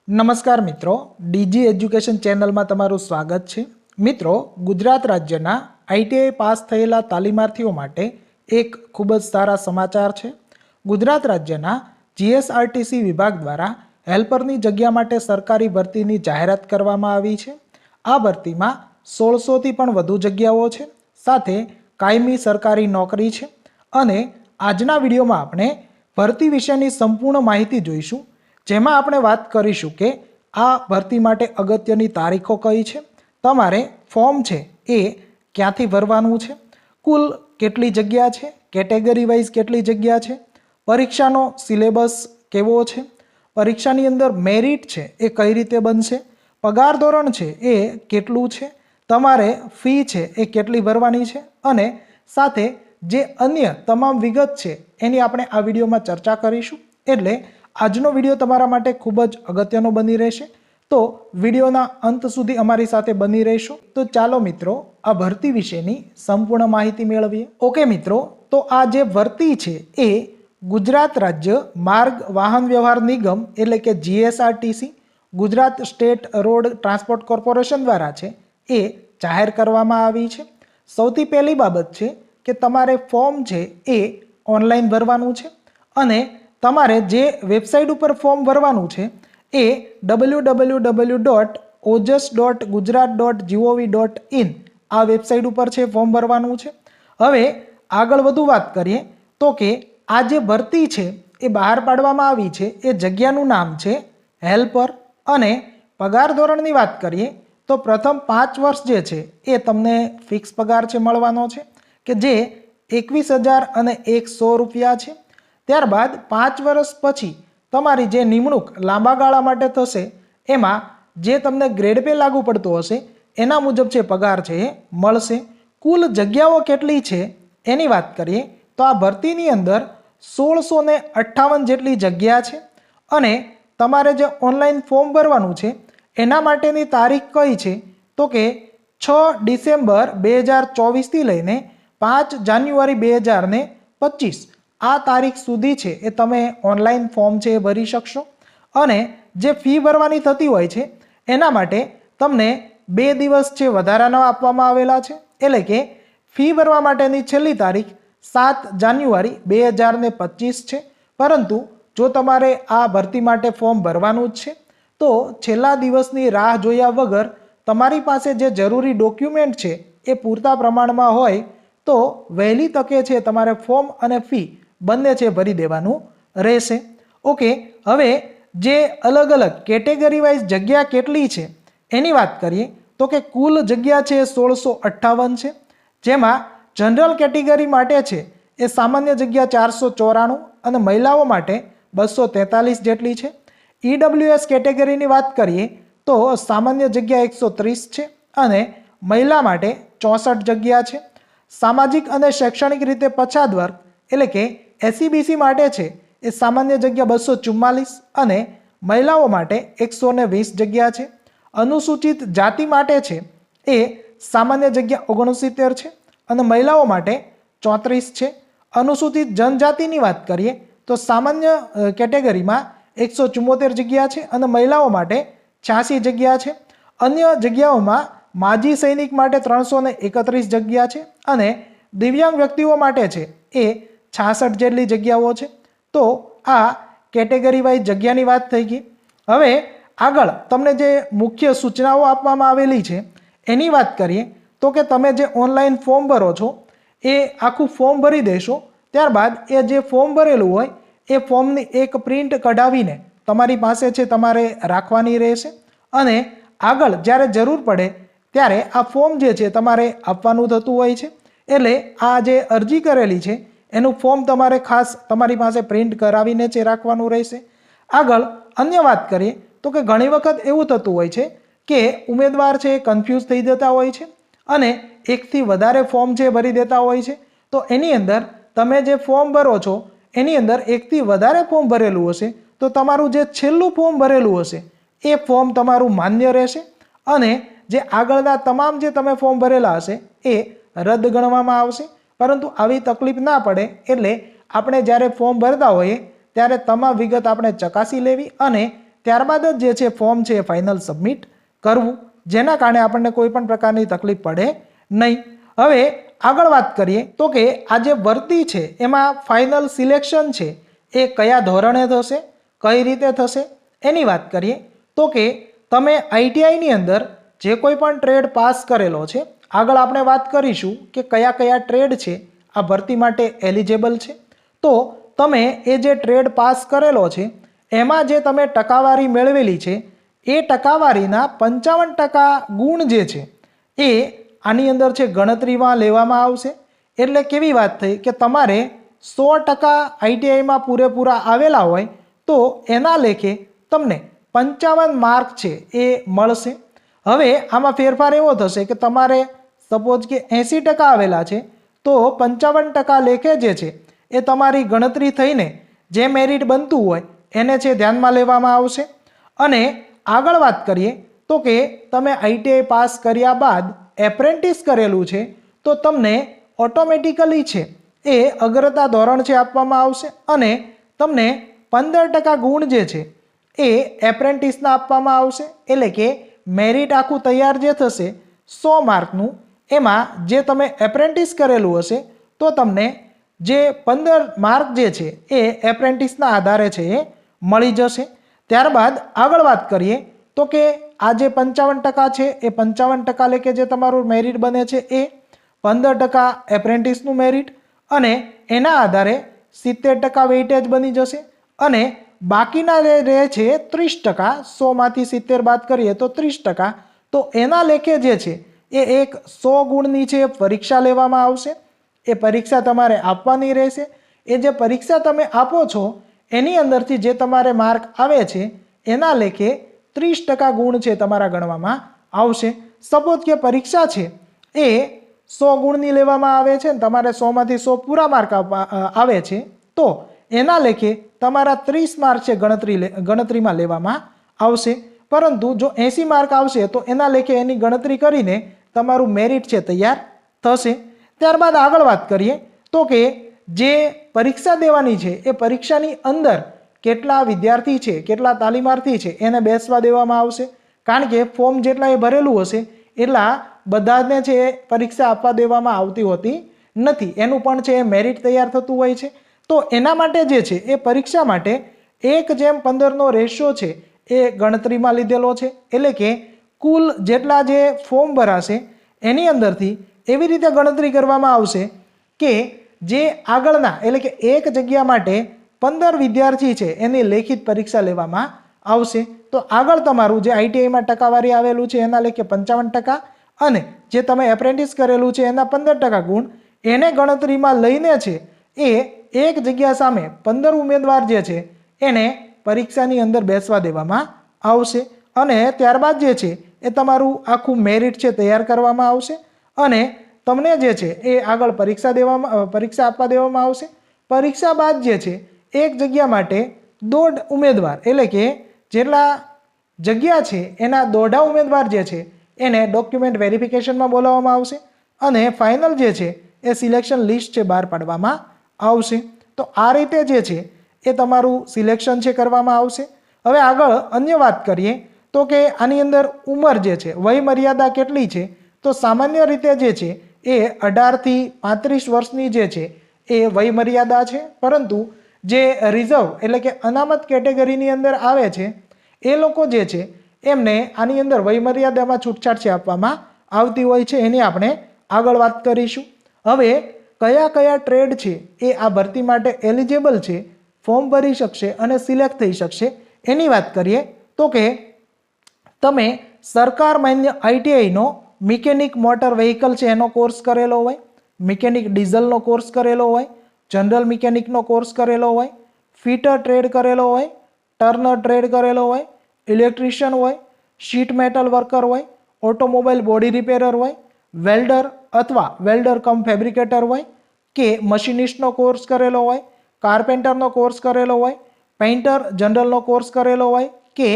નમસ્કાર મિત્રો, DG education ચેનલમાં તમારું સ્વાગત છે। મિત્રો, ગુજરાત રાજ્યના આઈટીઆઈ પાસ થયેલા તાલીમાર્થીઓ માટે એક ખૂબ જ સારા સમાચાર છે। ગુજરાત રાજ્યના જીએસઆરટીસી વિભાગ દ્વારા હેલ્પરની જગ્યા માટે સરકારી ભરતીની જાહેરાત કરવામાં આવી છે। આ ભરતીમાં 1600થી પણ વધુ જગ્યાઓ છે, સાથે કાયમી સરકારી નોકરી છે અને આજના વિડીયોમાં આપણે ભરતી વિશેની સંપૂર્ણ માહિતી જોઈશું, જેમાં આપણે વાત કરીશું કે આ ભરતી માટે અગત્યની તારીખો કઈ છે, તમારે ફોર્મ છે એ ક્યાંથી ભરવાનું છે, કુલ કેટલી જગ્યા છે, કેટેગરી વાઇઝ કેટલી જગ્યા છે, પરીક્ષાનો સિલેબસ કેવો છે, પરીક્ષાની અંદર મેરિટ છે એ કઈ રીતે બનશે, પગાર ધોરણ છે એ કેટલું છે, તમારે ફી છે એ કેટલી ભરવાની છે અને સાથે જે અન્ય તમામ વિગત છે એની આપણે આ વિડીયોમાં ચર્ચા કરીશું। એટલે આજનો વિડીયો તમારા માટે ખૂબ જ અગત્યનો બની રહેશે, તો વિડીયોના અંત સુધી અમારી સાથે બની રહેશો। તો ચાલો મિત્રો, આ ભરતી વિશેની સંપૂર્ણ માહિતી મેળવીએ। ઓકે મિત્રો, તો આ જે ભરતી છે એ ગુજરાત રાજ્ય માર્ગ વાહન વ્યવહાર નિગમ એટલે કે GSRTC, Gujarat state road transport corporation દ્વારા છે એ જાહેર કરવામાં આવી છે। સૌથી પહેલી બાબત છે કે તમારે ફોર્મ છે એ ઓનલાઈન ભરવાનું છે અને તમારે જે વેબસાઇટ ઉપર ફોર્મ ભરવાનું છે એ www.ojas.gujarat.gov.in આ વેબસાઇટ ઉપર છે ફોર્મ ભરવાનું છે। હવે આગળ વધુ વાત કરીએ તો કે આ જે ભરતી છે એ બહાર પાડવામાં આવી છે એ જગ્યાનું નામ છે હેલ્પર અને પગાર ધોરણની વાત કરીએ તો પ્રથમ 5 વર્ષ જે છે એ તમને ફિક્સ પગાર છે મળવાનો છે કે જે 21,100 રૂપિયા છે। ત્યારબાદ 5 વર્ષ પછી તમારી જે નિમણૂક લાંબા ગાળા માટે થશે એમાં જે તમને ગ્રેડ પે લાગુ પડતો હશે એના મુજબ છે પગાર છે એ મળશે। કુલ જગ્યાઓ કેટલી છે એની વાત કરીએ તો આ ભરતીની અંદર 1658 જેટલી જગ્યા છે અને તમારે જે ઓનલાઈન ફોર્મ ભરવાનું છે એના માટેની તારીખ કઈ છે તો કે 6 ડિસેમ્બર 2024થી લઈને 5 જાન્યુઆરી 2025 આ તારીખ સુધી છે એ તમે ઓનલાઈન ફોર્મ છે એ ભરી શકશો અને જે ફી ભરવાની થતી હોય છે એના માટે તમને 2 દિવસ છે વધારાના આપવામાં આવેલા છે, એટલે કે ફી ભરવા માટેની છેલ્લી તારીખ 7 જાન્યુઆરી 2025 છે। પરંતુ જો તમારે આ ભરતી માટે ફોર્મ ભરવાનું જ છે તો છેલ્લા દિવસની રાહ જોયા વગર તમારી પાસે જે જરૂરી ડોક્યુમેન્ટ છે એ પૂરતા પ્રમાણમાં હોય તો વહેલી તકે છે તમારે ફોર્મ અને ફી બંને છે ભરી દેવાનું રહેશે। ઓકે, હવે જે અલગ અલગ કેટેગરી વાઇઝ જગ્યા કેટલી છે એની વાત કરીએ તો કે કુલ જગ્યા છે 1658 છે, જેમાં જનરલ કેટેગરી માટે છે એ સામાન્ય જગ્યા 494 અને મહિલાઓ માટે 243 જેટલી છે। ઈડબ્લ્યુએસ કેટેગરીની વાત કરીએ તો સામાન્ય જગ્યા 130 છે અને મહિલા માટે 64 જગ્યા છે। સામાજિક અને શૈક્ષણિક રીતે પછાત વર્ગ એટલે કે એસસીબીસી માટે છે એ સામાન્ય જગ્યા 244 અને મહિલાઓ માટે 120 જગ્યા છે। અનુસૂચિત જાતિ માટે છે એ સામાન્ય જગ્યા 69 છે અને મહિલાઓ માટે 34 છે। અનુસૂચિત જનજાતિની વાત કરીએ તો સામાન્ય કેટેગરીમાં 174 જગ્યા છે અને મહિલાઓ માટે 86 જગ્યા છે। અન્ય જગ્યાઓમાં માજી સૈનિક માટે 331 જગ્યા છે અને દિવ્યાંગ વ્યક્તિઓ માટે છે એ 66 જેટલી જગ્યાઓ છે। તો આ કેટેગરી વાઇઝ જગ્યાની વાત થઈ ગઈ। હવે આગળ તમને જે મુખ્ય સૂચનાઓ આપવામાં આવેલી છે એની વાત કરીએ તો કે તમે જે ઓનલાઈન ફોર્મ ભરો છો એ આખું ફોર્મ ભરી દેશો, ત્યારબાદ એ જે ફોર્મ ભરેલું હોય એ ફોર્મની એક પ્રિન્ટ કઢાવીને તમારી પાસે છે તમારે રાખવાની રહેશે અને આગળ જ્યારે જરૂર પડે ત્યારે આ ફોર્મ જે છે તમારે આપવાનું થતું હોય છે। એટલે આ જે અરજી કરેલી છે એનું ફોર્મ તમારે ખાસ તમારી પાસે પ્રિન્ટ કરાવીને છે રાખવાનું રહેશે। આગળ અન્ય વાત કરીએ તો કે ઘણી વખત એવું થતું હોય છે કે ઉમેદવાર છે કન્ફ્યુઝ થઈ જતા હોય છે અને એકથી વધારે ફોર્મ છે ભરી દેતા હોય છે, તો એની અંદર તમે જે ફોર્મ ભરો છો એની અંદર એકથી વધારે ફોર્મ ભરેલું હશે તો તમારું જે છેલ્લું ફોર્મ ભરેલું હશે એ ફોર્મ તમારું માન્ય રહેશે અને જે આગળના તમામ જે તમે ફોર્મ ભરેલા હશે એ રદ ગણવામાં આવશે। પરંતુ આવી તકલીફ ના પડે એટલે આપણે જ્યારે ફોર્મ ભરતા હોઈએ ત્યારે તમામ વિગત આપણે ચકાસી લેવી અને ત્યારબાદ જ જે છે ફોર્મ છે એ ફાઇનલ સબમિટ કરવું, જેના કારણે આપણને કોઈ પણ પ્રકારની તકલીફ પડે નહીં. હવે આગળ વાત કરીએ તો કે આ જે ભરતી છે એમાં ફાઇનલ સિલેક્શન છે એ કયા ધોરણે થશે, કઈ રીતે થશે એની વાત કરીએ તો કે તમે આઈટીઆઈની અંદર જે કોઈ પણ ટ્રેડ પાસ કરેલો છે, આગળ આપણે વાત કરીશું કે કયા કયા ટ્રેડ છે આ ભરતી માટે એલિજિબલ છે. તો તમે એ જે ટ્રેડ પાસ કરેલો છે એમાં જે તમે ટકાવારી મેળવેલી છે એ ટકાવારીના 55% ગુણ જે છે એ આની અંદર છે ગણતરીમાં લેવામાં આવશે. એટલે કેવી વાત થઈ કે તમારે 100% આઈટીઆઈમાં પૂરેપૂરા આવેલા હોય તો એના લેખે તમને 55 માર્ક છે એ મળશે. હવે આમાં ફેરફાર એવો થશે કે તમારે સપોઝ કે 80% આવેલા છે તો 55% લેખે જે છે એ તમારી ગણતરી થઈને જે મેરિટ બનતું હોય એને છે ધ્યાનમાં લેવામાં આવશે. અને આગળ વાત કરીએ તો કે તમે આઈટીઆઈ પાસ કર્યા બાદ એપ્રેન્ટિસ કરેલું છે તો તમને ઓટોમેટિકલી છે એ અગ્રતા ધોરણ છે આપવામાં આવશે અને તમને 15% ગુણ જે છે એ એપ્રેન્ટિસના આપવામાં આવશે. એટલે કે મેરિટ આખું તૈયાર જે થશે 100 માર્કનું, એમાં જે તમે એપ્રેન્ટિસ કરેલું હશે તો તમને જે 15 માર્ક જે છે એ એપ્રેન્ટિસના આધારે છે એ મળી જશે. ત્યારબાદ આગળ વાત કરીએ તો કે આ જે 55% છે એ 55% લેખે જે તમારું મેરિટ બને છે એ 15% એપ્રેન્ટિસનું મેરિટ અને એના આધારે 70% વેઇટેજ બની જશે અને બાકીના રહે છે 30%, 100માંથી 70 બાદ કરીએ તો 30%. તો એના લેખે જે છે એ એક 100 ગુણની છે પરીક્ષા લેવામાં આવશે. એ પરીક્ષા તમારે આપવાની રહેશે. એ જે પરીક્ષા તમે આપો છો એની અંદરથી જે તમારે માર્ક આવે છે એના લેખે 30% ગુણ છે તમારા ગણવામાં આવશે. સપોઝ કે પરીક્ષા છે એ 100 ગુણની લેવામાં આવે છે ને તમારે 100માંથી 100 પૂરા માર્ક આવે છે તો એના લેખે તમારા 30 માર્ક છે ગણતરીમાં લેવામાં આવશે. પરંતુ જો 80 માર્ક આવશે તો એના લેખે એની ગણતરી કરીને તમારું મેરિટ છે તૈયાર થશે. ત્યારબાદ આગળ વાત કરીએ તો કે જે પરીક્ષા દેવાની છે એ પરીક્ષાની અંદર કેટલા વિદ્યાર્થી છે, કેટલા તાલીમાર્થી છે એને બેસવા દેવામાં આવશે. કારણ કે ફોર્મ જેટલા એ ભરેલું હશે એટલા બધાને છે એ પરીક્ષા આપવા દેવામાં આવતી હોતી નથી. એનું પણ છે એ મેરિટ તૈયાર થતું હોય છે. તો એના માટે જે છે એ પરીક્ષા માટે 1:15 રેશિયો છે એ ગણતરીમાં લીધેલો છે. એટલે કે કુલ જેટલા જે ફોર્મ ભરાશે એની અંદરથી એવી રીતે ગણતરી કરવામાં આવશે કે જે આગળના એટલે કે એક જગ્યા માટે 15 વિદ્યાર્થી છે એની લેખિત પરીક્ષા લેવામાં આવશે. તો આગળ તમારું જે આઈટીઆઈમાં ટકાવારી આવેલું છે એના લેખે 55% અને જે તમે એપ્રેન્ટિસ કરેલું છે એના 15% ગુણ એને ગણતરીમાં લઈને છે એ એક જગ્યા સામે 15 ઉમેદવાર જે છે એને પરીક્ષાની અંદર બેસવા દેવામાં આવશે. અને ત્યારબાદ જે છે એ તમારું આખું મેરિટ છે તૈયાર કરવામાં આવશે અને તમને જે છે એ આગળ પરીક્ષા આપવા દેવામાં આવશે. પરીક્ષા બાદ જે છે એક જગ્યા માટે 1.5 ઉમેદવાર એટલે કે જેટલા જગ્યા છે એના 1.5 ઉમેદવાર જે છે એને ડોક્યુમેન્ટ વેરિફિકેશનમાં બોલાવવામાં આવશે અને ફાઇનલ જે છે એ સિલેક્શન લિસ્ટ છે બહાર પાડવામાં આવશે. તો આ રીતે જે છે એ તમારું સિલેક્શન છે કરવામાં આવશે. હવે આગળ અન્ય વાત કરીએ તો કે આની અંદર ઉંમર જે છે વય મર્યાદા કેટલી છે તો સામાન્ય રીતે જે છે એ 18 થી 35 વર્ષની જે છે એ વય મર્યાદા છે. પરંતુ જે રિઝર્વ એટલે કે અનામત કેટેગરીની અંદર આવે છે એ લોકો જે છે એમને આની અંદર વય મર્યાદામાં છૂટછાટ છે આપવામાં આવતી હોય છે. એની આપણે આગળ વાત કરીશું. હવે કયા કયા ટ્રેડ છે એ આ ભરતી માટે એલિજિબલ છે, ફોર્મ ભરી શકશે અને સિલેક્ટ થઈ શકશે એની વાત કરીએ તો કે તમે સરકાર માન્ય આઈટીઆઈનો મિકેનિક મોટર વ્હીકલ છે એનો કોર્સ કરેલો હોય, મિકેનિક ડીઝલનો કોર્સ કરેલો હોય, જનરલ મિકેનિકનો કોર્સ કરેલો હોય, ફિટર ટ્રેડ કરેલો હોય, ટર્નર ટ્રેડ કરેલો હોય, ઇલેક્ટ્રિશિયન હોય, શીટ મેટલ વર્કર હોય, ઓટોમોબાઈલ બોડી રિપેરર હોય, વેલ્ડર અથવા વેલ્ડર કમ ફેબ્રિકેટર હોય કે મશીનિસ્ટનો કોર્સ કરેલો હોય, કાર્પેન્ટરનો કોર્સ કરેલો હોય, પેઇન્ટર જનરલનો કોર્સ કરેલો હોય કે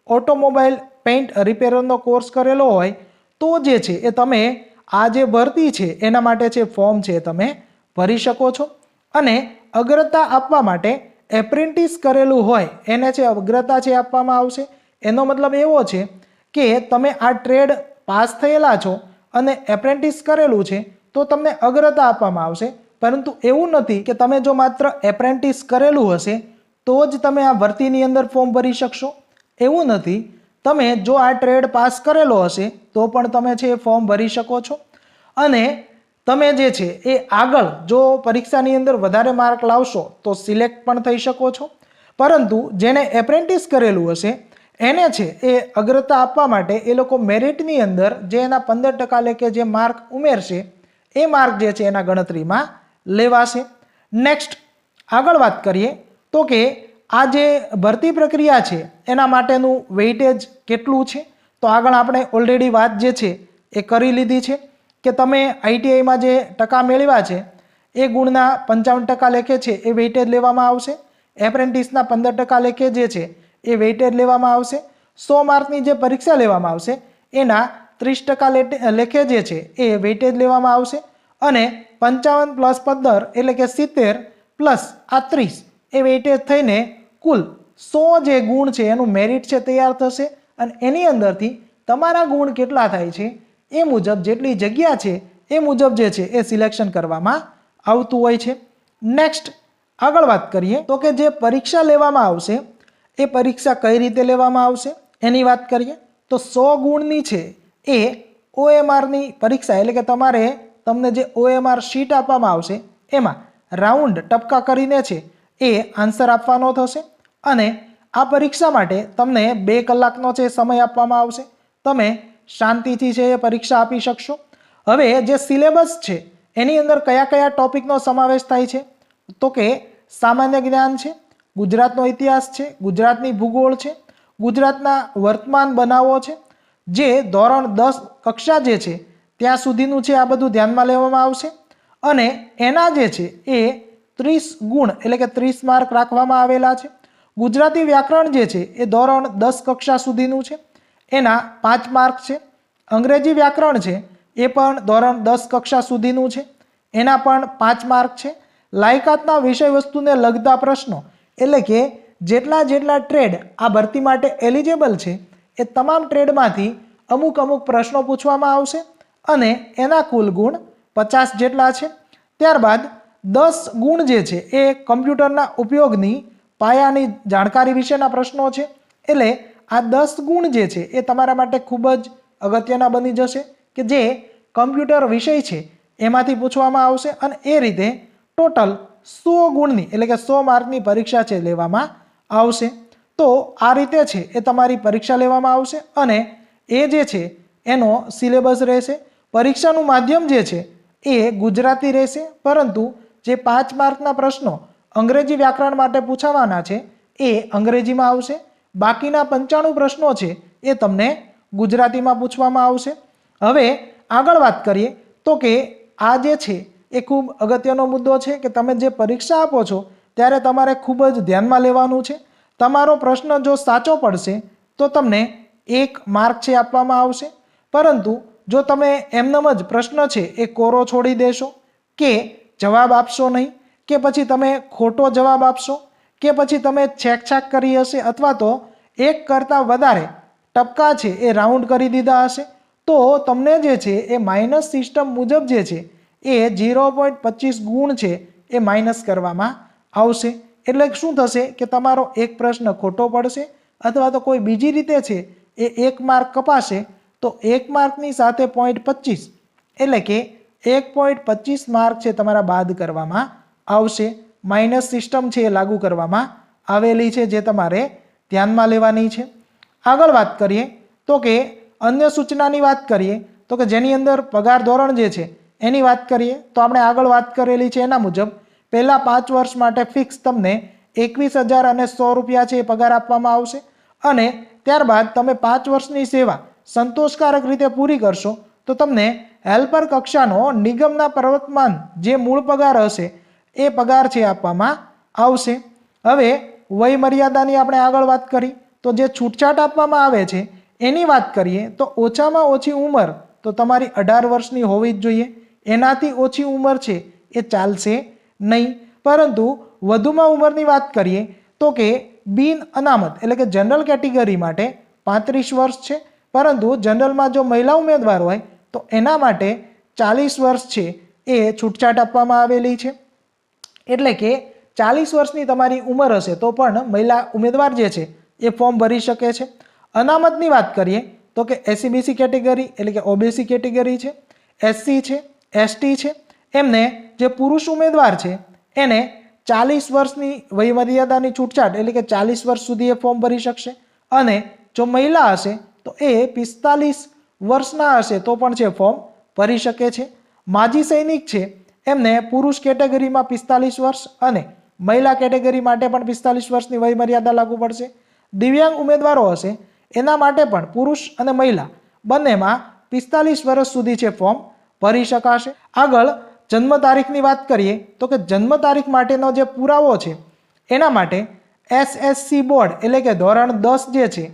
ઓટોમોબાઈલ પેઇન્ટ રિપેરરનો કોર્સ કરેલો હોય તો જે છે એ તમે આ જે ભરતી છે એના માટે છે ફોર્મ છે તમે ભરી શકો છો. અને અગ્રતા આપવા માટે એપ્રેન્ટિસ કરેલું હોય એને છે અગ્રતા છે આપવામાં આવશે। એનો મતલબ એવો છે કે તમે આ ટ્રેડ પાસ થયેલા છો અને એપ્રેન્ટિસ કરેલું છે તો તમને અગ્રતા આપવામાં આવશે। પરંતુ એવું નથી કે તમે જો માત્ર એપ્રેન્ટિસ કરેલું હશે તો જ તમે આ ભરતીની અંદર ફોર્મ ભરી શકશો, એવું નથી। તમે જો આ ટ્રેડ પાસ કરેલો હશે તો પણ તમે છે એ ફોર્મ ભરી શકો છો અને તમે જે છે એ આગળ જો પરીક્ષાની અંદર વધારે માર્ક લાવશો તો સિલેક્ટ પણ થઈ શકો છો। પરંતુ જેને એપ્રેન્ટિસ કરેલું હશે એને છે એ અગ્રતા આપવા માટે એ લોકો મેરિટની અંદર જે એના 15% લેખે જે માર્ક ઉમેરશે એ માર્ક જે છે એના ગણતરીમાં લેવાશે। નેક્સ્ટ આગળ વાત કરીએ તો કે આ જે ભરતી પ્રક્રિયા છે એના માટેનું વેઇટેજ કેટલું છે, તો આગળ આપણે ઓલરેડી વાત જે છે એ કરી લીધી છે કે તમે આઈટીઆઈમાં જે ટકા મેળવ્યા છે એ ગુણના 55% લેખે છે એ વેઇટેજ લેવામાં આવશે। એપ્રેન્ટિસના 15% લેખે જે છે એ વેઇટેજ લેવામાં આવશે। 100 માર્કની જે પરીક્ષા લેવામાં આવશે એના 30% લેખે જે છે એ વેઇટેજ લેવામાં આવશે અને 55 પ્લસ 15 એટલે કે 70 પ્લસ આ 30 એ વેઇટેજ થઈને કુલ 100 જે ગુણ છે એનું મેરિટ છે તૈયાર થશે અને એની અંદરથી તમારા ગુણ કેટલા થાય છે એ મુજબ જેટલી જગ્યા છે એ મુજબ જે છે એ સિલેક્શન કરવામાં આવતું હોય છે। નેક્સ્ટ આગળ વાત કરીએ તો કે જે પરીક્ષા લેવામાં આવશે એ પરીક્ષા કઈ રીતે લેવામાં આવશે એની વાત કરીએ તો 100 ગુણની છે એ ઓએમઆરની પરીક્ષા એટલે કે તમને જે ઓએમઆર શીટ આપવામાં આવશે એમાં રાઉન્ડ ટપકા કરીને છે એ આન્સર આપવાનો થશે અને આ પરીક્ષા માટે તમને 2 કલાકનો છે સમય આપવામાં આવશે। તમે શાંતિથી છે એ પરીક્ષા આપી શકશો। હવે જે સિલેબસ છે એની અંદર કયા કયા ટોપિકનો સમાવેશ થાય છે તો કે સામાન્ય જ્ઞાન છે, ગુજરાતનો ઇતિહાસ છે, ગુજરાતની ભૂગોળ છે, ગુજરાતના વર્તમાન બનાવો છે, જે ધોરણ 10 કક્ષા જે છે ત્યાં સુધીનું છે આ બધું ધ્યાનમાં લેવામાં આવશે અને એના જે છે એ 30 ગુણ એટલે કે 30 માર્ક રાખવામાં આવેલા છે। ગુજરાતી વ્યાકરણ જે છે એ ધોરણ 10 કક્ષા સુધીનું છે એના 5 માર્ક છે। અંગ્રેજી વ્યાકરણ છે એ પણ ધોરણ 10 કક્ષા સુધીનું છે એના પણ 5 માર્ક છે। લાયકાતના વિષય વસ્તુને લગતા પ્રશ્નો એટલે કે જેટલા ટ્રેડ આ ભરતી માટે એલિજિબલ છે એ તમામ ટ્રેડમાંથી અમુક પ્રશ્નો પૂછવામાં આવશે અને એના કુલ ગુણ 50 જેટલા છે। ત્યારબાદ 10 ગુણ જે છે એ કમ્પ્યુટરના ઉપયોગની પાયાની જાણકારી વિશેના પ્રશ્નો છે એટલે આ 10 ગુણ જે છે એ તમારા માટે ખૂબ જ અગત્યના બની જશે કે જે કમ્પ્યુટર વિષય છે એમાંથી પૂછવામાં આવશે અને એ રીતે ટોટલ 100 ગુણની એટલે કે 100 માર્કની પરીક્ષા છે લેવામાં આવશે। તો આ રીતે છે એ તમારી પરીક્ષા લેવામાં આવશે અને એ જે છે એનો સિલેબસ રહેશે। પરીક્ષાનું માધ્યમ જે છે એ ગુજરાતી રહેશે પરંતુ જે 5 માર્કના પ્રશ્નો અંગ્રેજી વ્યાકરણ માટે પૂછાવાના છે એ અંગ્રેજીમાં આવશે। બાકીના 95 પ્રશ્નો છે એ તમને ગુજરાતીમાં પૂછવામાં આવશે। હવે આગળ વાત કરીએ તો કે આ જે છે એ ખૂબ અગત્યનો મુદ્દો છે કે તમે જે પરીક્ષા આપો છો ત્યારે તમારે ખૂબ જ ધ્યાનમાં લેવાનું છે। તમારો પ્રશ્ન જો સાચો પડશે તો તમને 1 માર્ક છે આપવામાં આવશે પરંતુ જો તમે એમનેમ જ પ્રશ્ન છે એ કોરો છોડી દેશો કે જવાબ આપશો નહીં કે પછી તમે ખોટો જવાબ આપશો કે પછી તમે છેકછાક કરી હશે અથવા તો 1 કરતાં વધારે ટપકા છે એ રાઉન્ડ કરી દીધા હશે તો તમને જે છે એ માઇનસ સિસ્ટમ મુજબ જે છે એ 0.25 ગુણ છે એ માઇનસ કરવામાં આવશે। એટલે શું થશે કે તમારો એક પ્રશ્ન ખોટો પડશે અથવા તો કોઈ બીજી રીતે છે એ 1 માર્ક કપાશે તો 1 માર્કની સાથે 0.25 એટલે કે 1.25 માર્ક છે તમારા બાદ કરવામાં આવશે। માઇનસ સિસ્ટમ છે એ લાગુ કરવામાં આવેલી છે જે તમારે ધ્યાનમાં લેવાની છે। આગળ વાત કરીએ તો કે અન્ય સૂચનાની વાત કરીએ તો કે જેની અંદર પગાર ધોરણ જે છે એની વાત કરીએ તો આપણે આગળ વાત કરેલી છે એના મુજબ પહેલા 5 વર્ષ માટે ફિક્સ તમને 21,100 રૂપિયા છે એ પગાર આપવામાં આવશે અને ત્યારબાદ તમે 5 વર્ષની સેવા સંતોષકારક રીતે પૂરી કરશો તો તમને હેલ્પર કક્ષાનો નિગમના પ્રવર્તમાન જે મૂળ પગાર હશે એ પગાર છે આપવામાં આવશે। હવે વય મર્યાદાની આપણે આગળ વાત કરી તો જે છૂટછાટ આપવામાં આવે છે એની વાત કરીએ તો ઓછામાં ઓછી ઉંમર તો તમારી 18 વર્ષની હોવી જ જોઈએ, એનાથી ઓછી ઉંમર છે એ ચાલશે નહીં પરંતુ વધુમાં ઉંમરની વાત કરીએ તો કે બિન અનામત એટલે કે જનરલ કેટેગરી માટે 35 વર્ષ છે, પરંતુ જનરલમાં જો મહિલા ઉમેદવાર હોય તો એના માટે 40 વર્ષ છે એ છૂટછાટ આપવામાં આવેલી છે. એટલે કે 40 વર્ષની તમારી ઉંમર હશે તો પણ મહિલા ઉમેદવાર જે છે એ ફોર્મ ભરી શકે છે. અનામતની વાત કરીએ તો કે એસસીબીસી કેટેગરી એટલે કે ઓબીસી કેટેગરી છે, એસસી છે, એસટી છે, એમને જે પુરુષ ઉમેદવાર છે એને 40 વર્ષની વયમર્યાદાની છૂટછાટ એટલે કે 40 વર્ષ સુધી એ ફોર્મ ભરી શકશે. અને જો મહિલા હશે તો એ 45 વર્ષના હશે તો પણ છે ફોર્મ ભરી શકે છે. માજી સૈનિક છે એમને પુરુષ કેટેગરીમાં 45 વર્ષ અને મહિલા કેટેગરી માટે પણ 45 વર્ષની વયમર્યાદા લાગુ પડશે. દિવ્યાંગ ઉમેદવારો હશે એના માટે પણ પુરુષ અને મહિલા બંનેમાં 45 વર્ષ સુધી છે ફોર્મ ભરી શકાશે. આગળ જન્મ તારીખની વાત કરીએ તો કે જન્મ તારીખ માટેનો જે પુરાવો છે એના માટે એસએસસી બોર્ડ એટલે કે ધોરણ 10 જે છે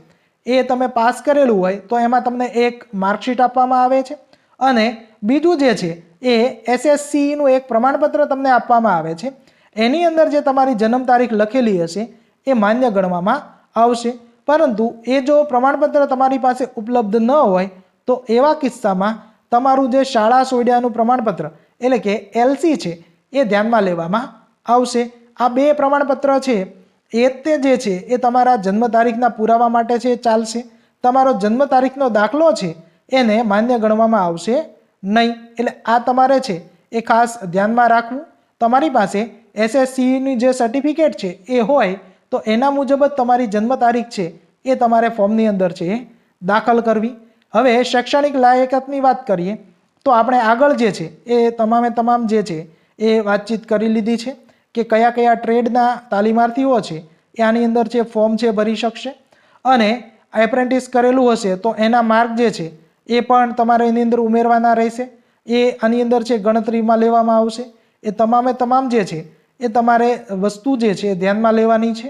એ તમે પાસ કરેલું હોય તો એમાં તમને એક માર્કશીટ આપવામાં આવે છે અને બીજું જે છે એ એસએસસીનું એક પ્રમાણપત્ર તમને આપવામાં આવે છે. એની અંદર જે તમારી જન્મ તારીખ લખેલી હશે એ માન્ય ગણવામાં આવશે. પરંતુ એ જો પ્રમાણપત્ર તમારી પાસે ઉપલબ્ધ ન હોય તો એવા કિસ્સામાં તમારું જે શાળા સોયડાનું પ્રમાણપત્ર એટલે કે એલસી છે એ ધ્યાનમાં લેવામાં આવશે. આ બે પ્રમાણપત્ર છે એ તે જે છે એ તમારા જન્મ તારીખના પુરાવા માટે છે ચાલશે. તમારો જન્મ તારીખનો દાખલો છે એને માન્ય ગણવામાં આવશે નહીં. એટલે આ તમારે છે એ ખાસ ધ્યાનમાં રાખવું. તમારી પાસે એસએસસીની જે સર્ટિફિકેટ છે એ હોય તો એના મુજબ જ તમારી જન્મ તારીખ છે એ તમારે ફોર્મની અંદર છે એ દાખલ કરવી. હવે શૈક્ષણિક લાયકાતની વાત કરીએ તો આપણે આગળ જે છે એ તમામ જે છે એ વાતચીત કરી લીધી છે કે કયા કયા ટ્રેડના તાલીમાર્થીઓ છે એ આની અંદર છે ફોર્મ છે ભરી શકશે. અને એપ્રેન્ટિસ કરેલું હશે તો એના માર્ક જે છે એ પણ તમારે એની અંદર ઉમેરવાના રહેશે. એ આની અંદર છે ગણતરીમાં લેવામાં આવશે. એ તમામ જે છે એ તમારે વસ્તુ જે છે ધ્યાનમાં લેવાની છે.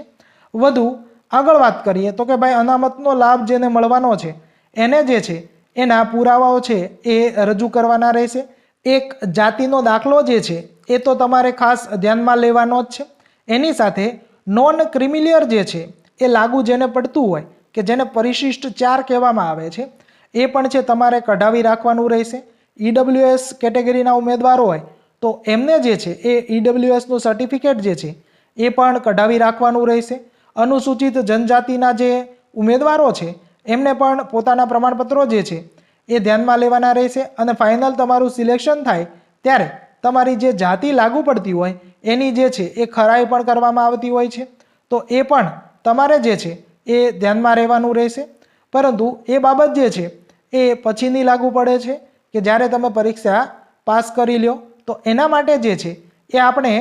વધુ આગળ વાત કરીએ તો કે ભાઈ અનામતનો લાભ જેને મળવાનો છે એને જે છે એના પુરાવાઓ છે એ રજૂ કરવાના રહેશે. એક જાતિનો દાખલો જે છે એ તો તમારે ખાસ ધ્યાનમાં લેવાનો જ છે. એની સાથે નોન ક્રિમિલિયર જે છે એ લાગુ જેને પડતું હોય કે જેને પરિશિષ્ટ 4 કહેવામાં આવે છે એ પણ છે તમારે કઢાવી રાખવાનું રહેશે. ઈડબ્લ્યુએસ કેટેગરીના ઉમેદવારો હોય તો એમને જે છે એ ઈડબ્લ્યુએસનું સર્ટિફિકેટ જે છે એ પણ કઢાવી રાખવાનું રહેશે. અનુસૂચિત જનજાતિના જે ઉમેદવારો છે એમને પણ પોતાના પ્રમાણપત્રો જે છે એ ધ્યાનમાં લેવાના રહેશે. અને ફાઇનલ તમારું સિલેક્શન થાય ત્યારે તમારી જે જાતિ લાગુ પડતી હોય એની જે છે એ ખરાઈ પણ કરવામાં આવતી હોય છે તો એ પણ તમારે જે છે એ ધ્યાનમાં રહેવાનું રહેશે. પરંતુ એ બાબત જે છે એ પછીની લાગુ પડે છે કે જ્યારે તમે પરીક્ષા પાસ કરી લ્યો તો એના માટે જે છે એ આપણે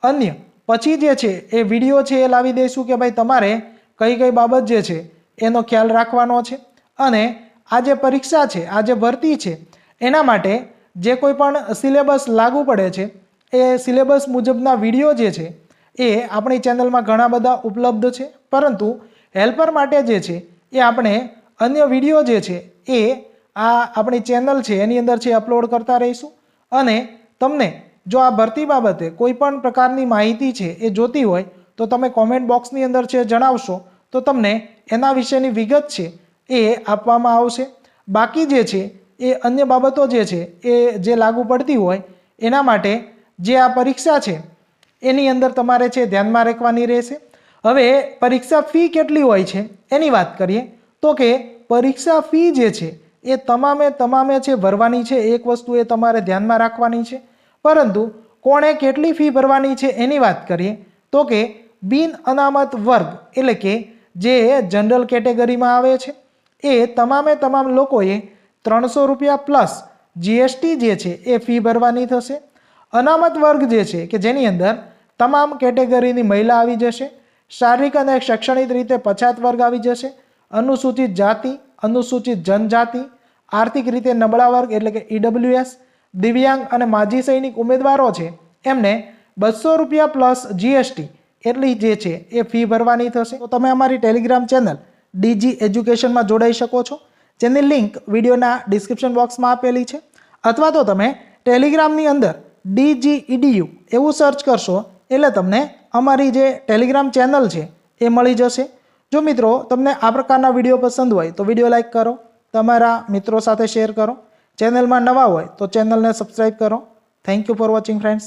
અન્ય પછી જે છે એ વિડીયો છે એ લાવી દઈશું કે ભાઈ તમારે કઈ કઈ બાબત જે છે એનો ખ્યાલ રાખવાનો છે. અને આ જે પરીક્ષા છે આ જે ભરતી છે એના માટે જે કોઈ પણ સિલેબસ લાગુ પડે છે એ સિલેબસ મુજબના વિડીયો જે છે એ આપણી ચેનલમાં ઘણા બધા ઉપલબ્ધ છે. પરંતુ હેલ્પર માટે જે છે એ આપણે અન્ય વિડીયો જે છે એ આ આપણી ચેનલ છે એની અંદર છે અપલોડ કરતા રહીશું. અને તમને જો આ ભરતી બાબતે કોઈ પણ પ્રકારની માહિતી છે એ જોતી હોય તો તમે કોમેન્ટ બોક્સની અંદર છે જણાવશો તો તમને એના વિશેની વિગત છે એ આપવામાં આવશે. બાકી જે છે એ અન્ય બાબતો જે છે એ જે લાગુ પડતી હોય એના માટે જે આ પરીક્ષા છે એની અંદર તમારે છે ધ્યાનમાં રાખવાની રહેશે. હવે પરીક્ષા ફી કેટલી હોય છે એની વાત કરીએ તો કે પરીક્ષા ફી જે છે એ તમામે છે ભરવાની છે. એક વસ્તુ એ તમારે ધ્યાનમાં રાખવાની છે. પરંતુ કોણે કેટલી ફી ભરવાની છે એની વાત કરીએ તો કે બિન અનામત વર્ગ એટલે કે જે જનરલ કેટેગરીમાં આવે છે એ તમામ લોકોએ 300 રૂપિયા પ્લસ જીએસટી જે છે એ ફી ભરવાની થશે. અનામત વર્ગ જે છે કે જેની અંદર તમામ કેટેગરીની મહિલા આવી જશે, શારીરિક અને શૈક્ષણિક રીતે પછાત વર્ગ આવી જશે, અનુસૂચિત જાતિ, અનુસૂચિત જનજાતિ, આર્થિક રીતે નબળા વર્ગ એટલે કે ઈડબ્લ્યુએસ, દિવ્યાંગ અને માજી સૈનિક ઉમેદવારો છે એમને 200 રૂપિયા પ્લસ જીએસટી એટલી જે છે એ ફી ભરવાની થશે. તો તમે અમારી ટેલિગ્રામ ચેનલ ડીજી એજ્યુકેશનમાં જોડાઈ શકો છો, જેની લિંક વિડીયોના ડિસ્ક્રિપ્શન બોક્સમાં આપેલી છે. અથવા તો તમે ટેલિગ્રામની અંદર DG EDU એવું સર્ચ કરશો એટલે તમને અમારી જે ટેલિગ્રામ ચેનલ છે એ મળી જશે. જો મિત્રો તમને આ પ્રકારના વિડીયો પસંદ હોય તો વિડીયો લાઇક કરો, તમારા મિત્રો સાથે શેર કરો. ચેનલમાં નવા હોય તો ચેનલને સબસ્ક્રાઈબ કરો. Thank you for watching friends.